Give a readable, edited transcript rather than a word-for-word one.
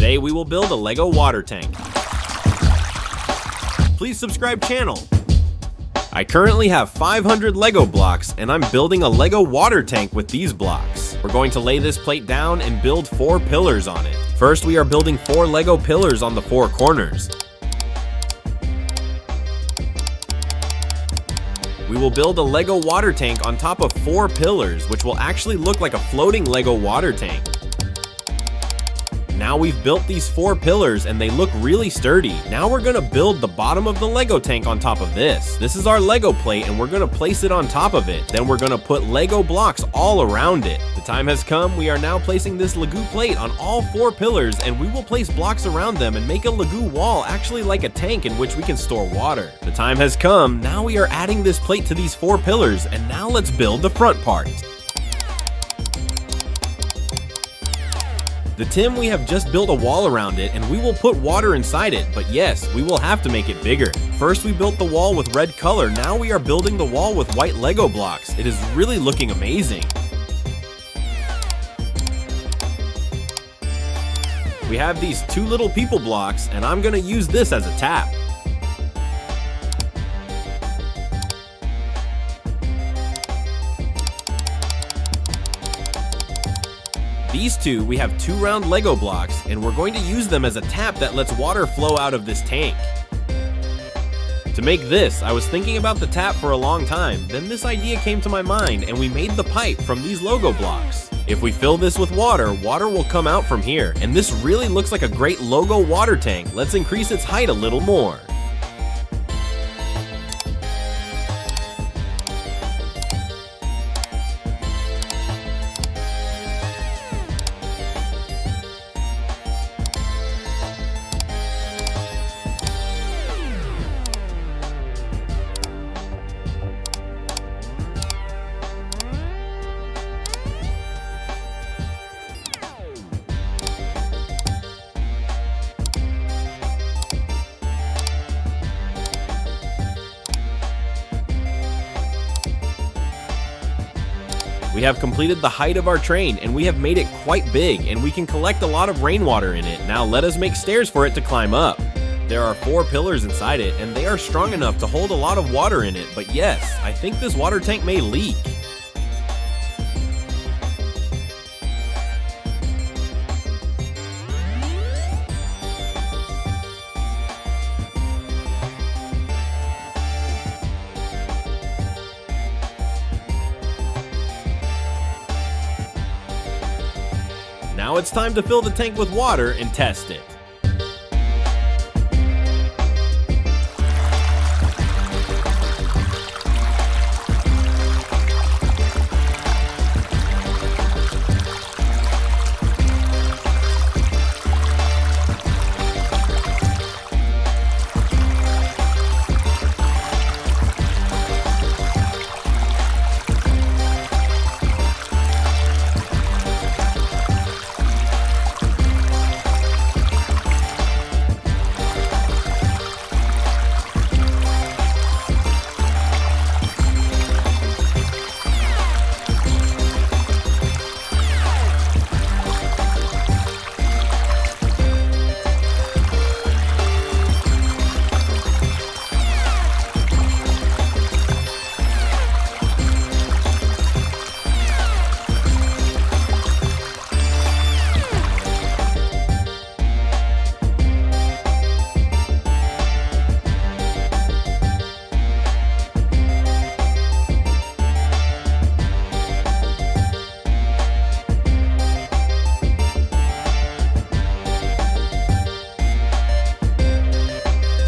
Today we will build a Lego water tank. Please subscribe channel. I currently have 500 Lego blocks and I'm building a Lego water tank with these blocks. We're going to lay this plate down and build 4 pillars on it. First we are building 4 Lego pillars on the 4 corners. We will build a Lego water tank on top of 4 pillars, which will actually look like a floating Lego water tank. Now we've built these 4 pillars and they look really sturdy. Now we're gonna build the bottom of the Lego tank on top of this. This is our Lego plate and we're gonna place it on top of it. Then we're gonna put Lego blocks all around it. The time has come. We are now placing this Lego plate on all 4 pillars and we will place blocks around them and make a Lego wall actually like a tank in which we can store water. The time has come. Now we are adding this plate to these 4 pillars and now let's build the front part. The Tim, we have just built a wall around it and we will put water inside it, but yes, we will have to make it bigger. First we built the wall with red color, now we are building the wall with white Lego blocks. It is really looking amazing. We have these 2 little people blocks and I'm gonna use this as a tap. These 2, we have 2 round Lego blocks, and we're going to use them as a tap that lets water flow out of this tank. To make this, I was thinking about the tap for a long time, then this idea came to my mind, and we made the pipe from these Lego blocks. If we fill this with water, water will come out from here, and this really looks like a great Lego water tank. Let's increase its height a little more. We have completed the height of our train and we have made it quite big and we can collect a lot of rainwater in it. Now let us make stairs for it to climb up. There are 4 pillars inside it and they are strong enough to hold a lot of water in it, but yes, I think this water tank may leak. Now it's time to fill the tank with water and test it.